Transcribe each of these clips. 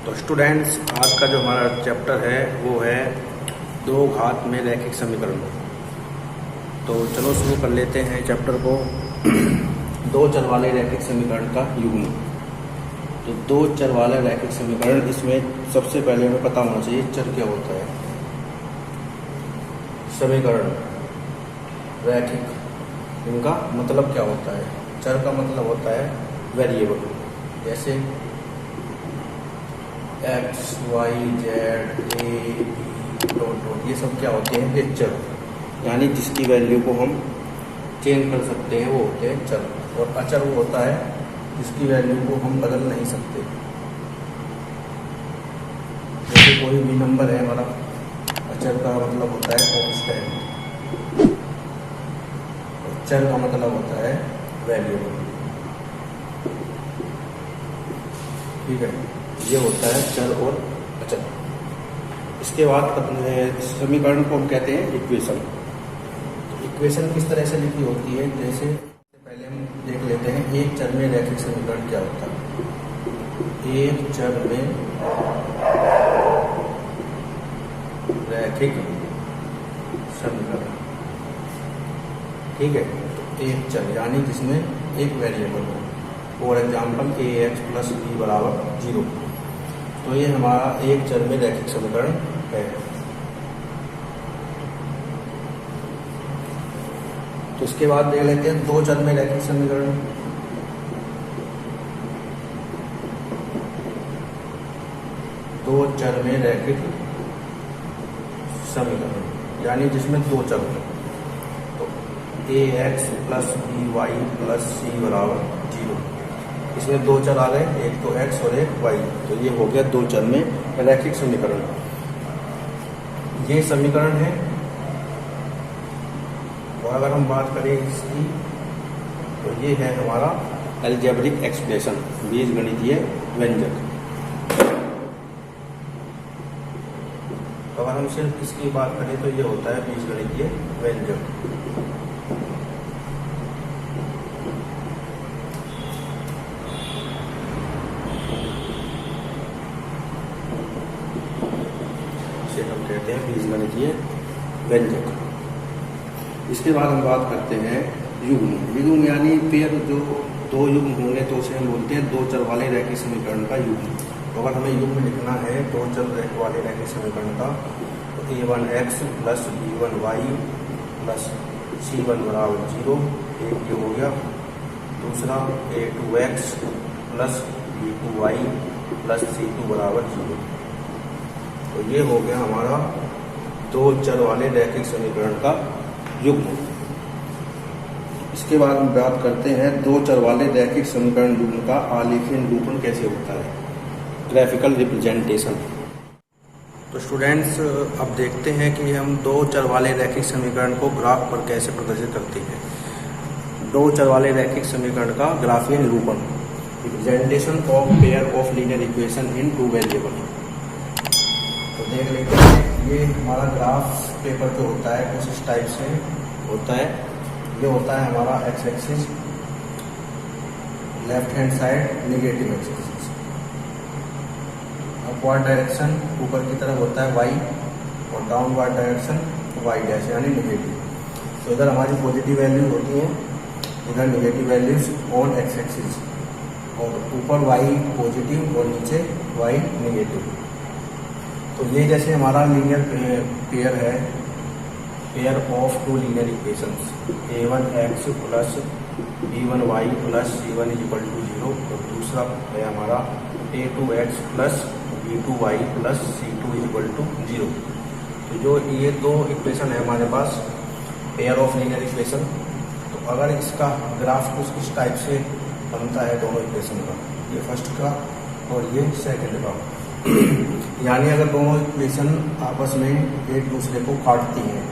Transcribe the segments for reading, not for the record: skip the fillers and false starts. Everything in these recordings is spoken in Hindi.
तो स्टूडेंट्स, आज का जो हमारा चैप्टर है वो है दो घात में रैखिक समीकरण। तो चलो शुरू कर लेते हैं चैप्टर को। दो चर वाले रैखिक समीकरण का युग्म। तो दो चर वाला रैखिक समीकरण, इसमें सबसे पहले हमें पता होना चाहिए चर क्या होता है। समीकरण रैखिक, इनका मतलब क्या होता है। चर का मतलब होता है वेरिएबल, जैसे x y z a b dot dot, ये सब क्या होते हैं, ये चर, यानी जिसकी वैल्यू को हम चेंज कर सकते हैं वो होते हैं चर। और अचर वो होता है जिसकी वैल्यू को हम बदल नहीं सकते। जैसे कोई भी नंबर है हमारा, अचर का मतलब होता है कांस्टेंट, चर का मतलब होता है वेरिएबल। ठीक है, ये होता है चर और अचर। इसके बाद समीकरण को हम कहते हैं इक्वेशन। तो इक्वेशन किस तरह से लिखी होती है, जैसे पहले हम देख लेते हैं एक चर में रैखिक समीकरण क्या होता है। एक चर में रैखिक समीकरण, ठीक है, एक चर यानी जिसमें एक वेरिएबल हो। For example a x plus b बराबर 0। तो ये हमारा एक चर में रैखिक समीकरण है। तो इसके बाद देख लेते हैं दो चर में रैखिक समीकरण। दो चर में रैखिक समीकरण यानी जिसमें दो चर हो। तो A x plus B Y plus C बराबर 0। इसमें दो चर आ गए, एक तो x और एक y। तो ये हो गया दो चर में रैखिक समीकरण। ये समीकरण है। और अगर हम बात करें इसकी, तो ये है हमारा अलजेब्रिक एक्सप्रेशन, बीजगणितीय व्यंजक। तो अगर हम सिर्फ इसकी बात करें तो ये होता है बीजगणितीय व्यंजक। कहते हैं बीजगणितीय व्यंजक। इसके बाद हम बात करते हैं युग्म। युग्म यानी पेयर, जो दो युग्म होंगे तो उसे हम बोलते हैं दो चर वाले रैखिक समीकरण का युग्म। तो अगर हमें युग्म लिखना है दो चर वाले रैखिक समीकरण का, तो a1x plus b1y plus c1 बराबर 0, एक ये हो गया। दूसरा a2x plus b2y plus c2 बराबर 0। तो ये हो गया हमारा दो चर वाले रैखिक समीकरण का युग्म। इसके बाद हम बात करते हैं दो चर वाले रैखिक समीकरण युग्म का आलेखीय निरूपण कैसे होता है, ग्राफिकल रिप्रेजेंटेशन। तो स्टूडेंट्स, अब देखते हैं कि हम दो चर वाले रैखिक समीकरण को ग्राफ पर कैसे प्रदर्शित करते हैं। दो चर वाले रैखिक समीकरण का ग्राफीय निरूपण, representation of pair of linear equation in two variable. तो देख लेते हैं, ये हमारा ग्राफ पेपर जो होता है कुछ इस टाइप से होता है। ये होता है हमारा x axis, left hand side negative axis, upward direction ऊपर की तरफ होता है वाई, और डाउनवर्ड डायरेक्शन वाई डैश यानी नेगेटिव। तो इधर हमारी पॉजिटिव वैल्यूज होती हैं, इधर negative values on x axis, और ऊपर वाई पॉजिटिव और नीचे वाई नेगेटिव। तो ये जैसे हमारा लीनियर पेयर है, pair of two linear equations, a1x plus b1y plus c1 equal to 0, और दूसरा है हमारा a2x plus b2y plus c2 equal to 0। तो जो ये दो इक्वेशन है हमारे पास, पेयर ऑफ लीनियर इक्वेशन। तो अगर इसका ग्राफ कुछ इस टाइप से बनता है दोनों इक्वेशन का, ये फर्स्ट का और ये सेकंड का, यानी अगर दोनों इक्वेशन आपस में एक दूसरे को काटती हैं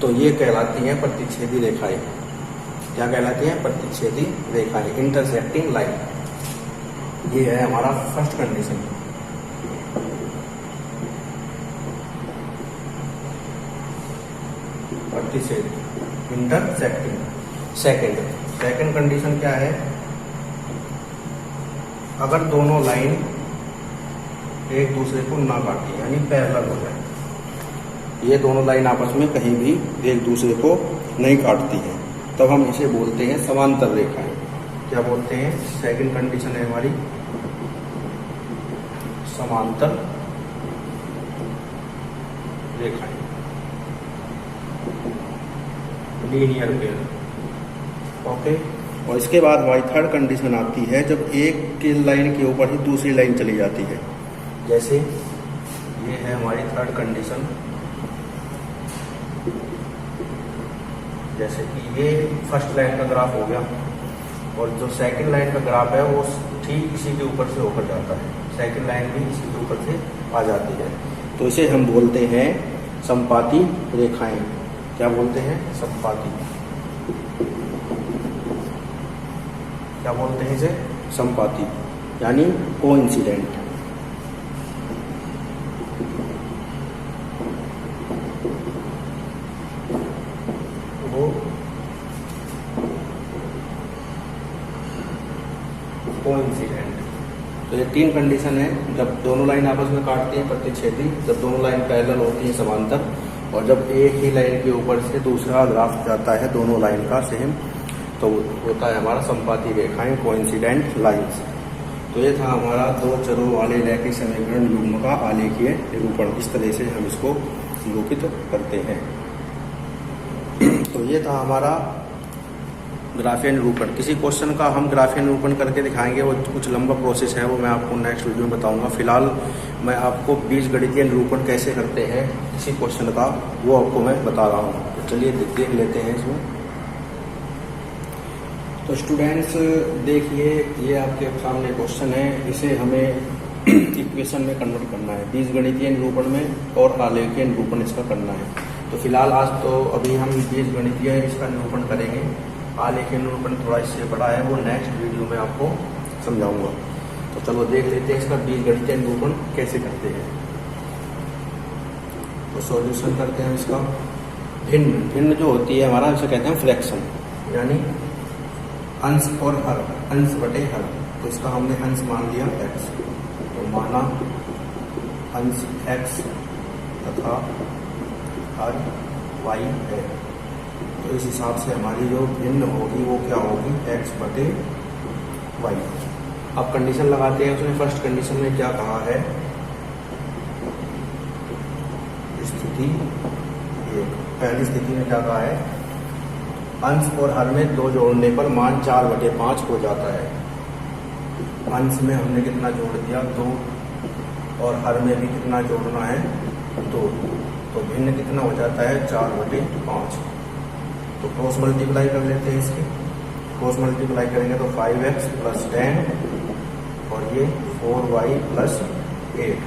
तो ये कहलाती हैं प्रतिच्छेदी रेखाएं। क्या कहलाती हैं? प्रतिच्छेदी रेखाएं, इंटरसेक्टिंग लाइन। ये है हमारा फर्स्ट कंडीशन। प्रतिच्छेद, इंटरसेक्टिंग। सेकंड कंडीशन क्या है? अगर दोनों लाइन एक दूसरे को ना काटे, यानी पैरेलल हो जाए। ये दोनों लाइन आपस में कहीं भी एक दूसरे को नहीं काटती है, तब हम इसे बोलते हैं समांतर रेखाएं। क्या बोलते हैं? सेकंड कंडीशन है हमारी समांतर रेखाएं, लीनियर पेयर। ओके। और इसके बाद हमारी थर्ड कंडीशन आती है जब एक की लाइन के ऊपर ही दूसरी लाइन चली जाती है। जैसे ये है हमारी थर्ड कंडीशन, जैसे कि ये फर्स्ट लाइन का ग्राफ हो गया और जो सेकंड लाइन का ग्राफ है वो ठीक इसी के ऊपर से होकर जाता है, सेकंड लाइन भी इसी के ऊपर से आ जाती है, तो इसे हम बोलते हैं समपाती रेखाएं। क्या बोलते हैं? समपाती। क्या बोलते हैं इसे? समपाती, यानी कोइंसिडेंट। वो कोइंसिडेंट। तो ये तीन कंडीशन है, जब दोनों लाइन आपस में काटती हैं प्रतिच्छेदी, जब दोनों लाइन पैरेलल होती हैं समांतर, और जब एक ही लाइन के ऊपर से दूसरा ग्राफ जाता है दोनों लाइन का सेम, तो होता है हमारा समपाती रेखाएं, कोइंसिडेंट लाइंस। तो ये था हमारा दो चरों वाले रैखिक समीकरण युग्म का आलेखीय निरूपण। इस तरह से हम इसको निरूपित करते हैं। तो ये था हमारा ग्राफीय निरूपण। किसी क्वेश्चन का हम ग्राफीय निरूपण करके दिखाएंगे, वो कुछ लंबा प्रोसेस है, वो मैं आपको नेक्स्ट वीडियो में बताऊंगा। फिलहाल मैं आपको बीजगणितीय निरूपण कैसे करते हैं किसी क्वेश्चन का, वो आपको मैं बता रहा हूँ। तो चलिए देख लेते हैं इसमें। तो स्टूडेंट्स देखिए, ये आपके सामने क्वेश्चन है, इसे हमें इक्वेशन में कन्वर्ट करना है, बीजगणितीय निरूपण में और आलेखीय निरूपण इसका करना है। तो फिलहाल आज तो अभी हम बीजगणितीय इसका निरूपण करेंगे, आलेखीय निरूपण थोड़ा इससे बड़ा है, वो नेक्स्ट वीडियो में आपको समझाऊंगा। तो चलो देख लेते हैं इसका बीजगणितीय निरूपण कैसे करते हैं। तो सॉल्यूशन करते हैं इसका। भिन्न जो होती है हमारा, इसे कहते हैं फ्रैक्शन, यानी अंश और हर, अंश बटे हर। तो इसका हमने अंश मान लिया x, तो माना अंश x तथा हर y है। तो इस हिसाब से हमारी जो भिन्न होगी वो क्या होगी? x बटे y। अब कंडीशन लगाते हैं उसमें। फर्स्ट कंडीशन में क्या कहा है? स्थिति एक, पहली स्थिति में क्या कहा है? अंश और हर में 2 जोड़ने पर मान 4/5 हो जाता है। अंश में हमने कितना जोड़ दिया? 2, और हर में भी कितना जोड़ना है? 2। तो भिन्न कितना हो जाता है? 4/5। तो क्रॉस मल्टीप्लाई कर लेते हैं इसके। क्रॉस मल्टीप्लाई करेंगे तो 5x + 10 और ये 4y + 8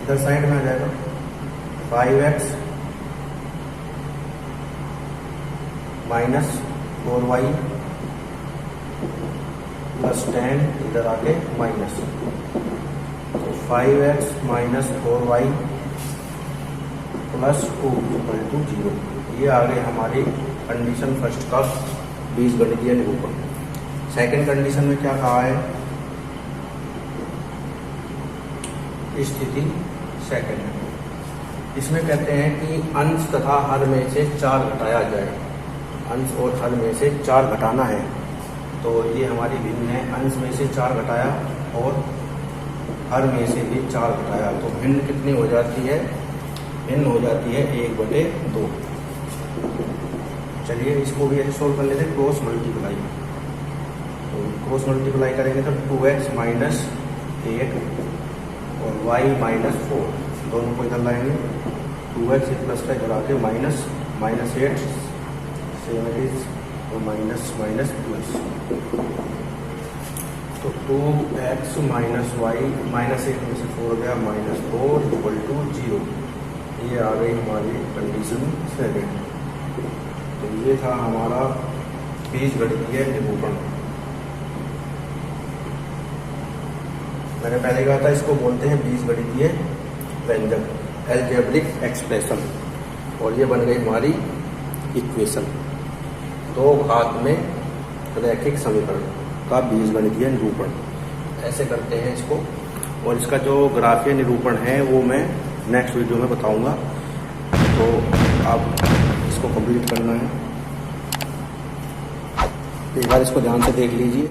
इधर साइड में आ जाएगा। 5x - 4y + 10 इधर आके माइनस, तो 5x - 4y + 2 = 0। ये आ गई हमारी कंडीशन फर्स्ट का बीजगणितीय निरूपण। सेकंड कंडीशन में क्या कहा है? स्थिति सेकंड। इसमें कहते हैं कि अंश तथा हर में से 4 घटाया जाए। अंश और हर में से 4 घटाना है, तो ये हमारी भिन्न है। अंश में से 4 घटाया और हर में से भी 4 घटाया, तो भिन्न कितनी हो जाती है? भिन्न हो जाती है 1/2। चलिए इसको भी ऐसे सोल्व कर लेते हैं। क्रॉस मल्टीप्लाई, तो क्रॉस मल्टीप्लाई करेंगे तो 2x - 8 और y - 4, दोनों को इधर लाएंगे। 2x प्लस का इधर आके -8 सेम इट इज, और माइनस प्लस, तो 2x - y -8 में से 4 गया -4 = 0। ये आ गई हमारी कंडीशन सेकंड। तो ये था हमारा बीजगणितीय निरूपण। मैंने पहले कहा था इसको बोलते हैं बीजगणितीय व्यंजक, अलजेब्रिक एक्सप्रेशन। और ये बन गई हमारी इक्वेशन, 2 घात में रैखिक समीकरण का बीजगणितीय निरूपण। ऐसे करते हैं इसको। और इसका जो ग्राफीय निरूपण है वो मैं नेक्स्ट वीडियो में बताऊंगा। तो आप इसको कंप्लीट करना है, एक बार इसको ध्यान से देख लीजिए।